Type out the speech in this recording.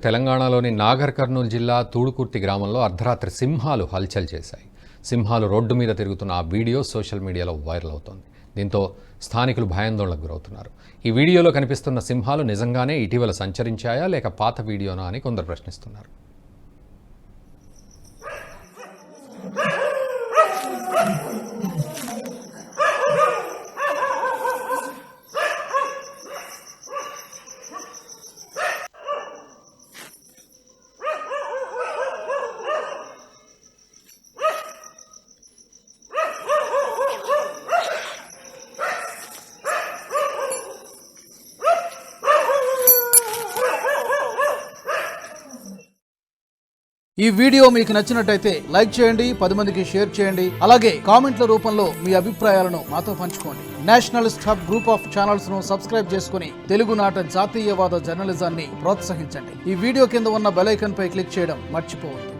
తెలంగాణలోని నాగర్ కర్నూలు జిల్లా తూడుకుర్తి గ్రామంలో అర్ధరాత్రి సింహాలు హల్చల్ చేశాయి. సింహాలు రోడ్డు మీద తిరుగుతున్న ఆ వీడియో సోషల్ మీడియాలో వైరల్ అవుతోంది. దీంతో స్థానికులు భయాందోళనకు గురవుతున్నారు. ఈ వీడియోలో కనిపిస్తున్న సింహాలు నిజంగానే ఇటీవల సంచరించాయా లేక పాత వీడియోనా అని కొందరు ప్రశ్నిస్తున్నారు. ఈ వీడియో మీకు నచ్చినట్టయితే లైక్ చేయండి, 10 మందికి షేర్ చేయండి. అలాగే కామెంట్ల రూపంలో మీ అభిప్రాయాలను మాతో పంచుకోండి. Nationalist hub group of channels ను సబ్స్క్రైబ్ చేసుకుని తెలుగునాట జాతీయవాద జర్నలిజాన్ని ప్రోత్సహించండి. ఈ వీడియో కింద ఉన్న బెల్ ఐకాన్ పై క్లిక్ చేయడం మర్చిపోవద్దు.